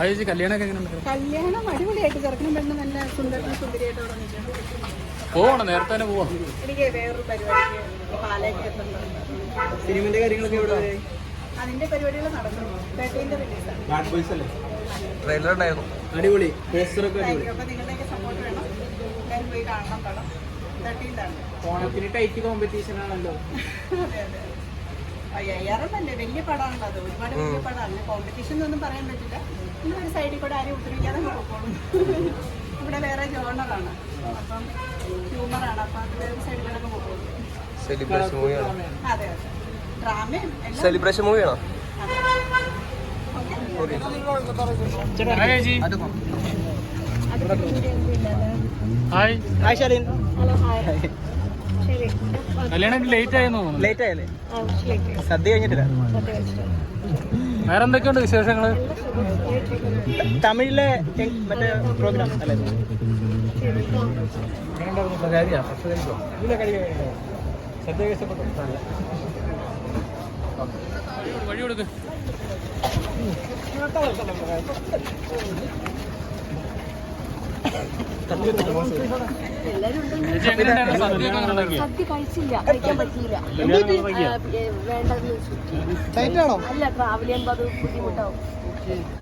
അത് കല്യാണമൊക്കെ എങ്ങനെയുണ്ട്? കല്യാണം അടിപൊളിയായിട്ട് ചെറുക്കനും പെണ്ണും നല്ല സുന്ദരിയായിട്ട് അവിടെ നിൽക്കുന്നു. പോവാണോ? നേരത്തെ തന്നെ പോവാ. എനിക്ക് വേറൊരു പരിപാടിക്ക് പാലേക്ക് എത്തുന്നുണ്ട്. സിനിമന്റെ കാര്യങ്ങളൊക്കെ ഇവിടെ അതിന്റെ പരിപാടികൾ നടക്കുന്നു. 13th റിലീസാണ്. ട്രെയിലർ ഉണ്ടായിരുന്നു, അടിപൊളി. പോസ്റ്ററൊക്കെ അടിപൊളി. അപ്പോൾ നിങ്ങളുടെയൊക്കെ സപ്പോർട്ട് വേണം. എല്ലാവരും പോയി കാണണം പടം. 13th ആണ്. ഓണത്തിന് ടൈറ്റ് കോമ്പറ്റീഷൻ ആണല്ലോ. അതെ അതെ. അയ്യാറല്ലേ വലിയ പടമാണല്ലോ അത്. ഒരുപാട് വലിയ പടമാണ്. കോമ്പറ്റീഷൻ ഒന്നും പറയാൻ പറ്റില്ല. പിന്നെ ഒരു സൈഡിൽ കൂടെ ആരും ഉത്തരവിക്കാതെ പോയിക്കോളും. ഇവിടെ വേറെ ജോണറാണ്, അപ്പം ഹ്യൂമറാണ്. അപ്പം അത് വേറെ സൈഡിൽ കൂടെ പോയിക്കോളും. സെലിബ്രേഷൻ മൂവിയാണ്. അതെ അതെ. ഡ്രാമയും സെലിബ്രേഷൻ മൂവിയാണോ? ഹായ്. ഹായ് ഷാലിൻ. കല്യാണം ലേറ്റ് ആയെന്ന് തോന്നുന്നു. ലേറ്റ് ആയല്ലേ? സദ്യ കഴിഞ്ഞിട്ടില്ല. വേറെ എന്തൊക്കെയുണ്ട് വിശേഷങ്ങള്? തമിഴിലെ മറ്റേ പ്രോഗ്രാം അല്ലേ? വഴി കൊടുക്ക്. സദ്യ കഴിച്ചില്ല, കഴിക്കാൻ പറ്റിയില്ല. വേണ്ടെന്ന് വെച്ചു. ടൈറ്റ് ആണോ? അല്ല, ട്രാവൽ ചെയ്യുമ്പോൾ അത് ബുദ്ധിമുട്ടാവും.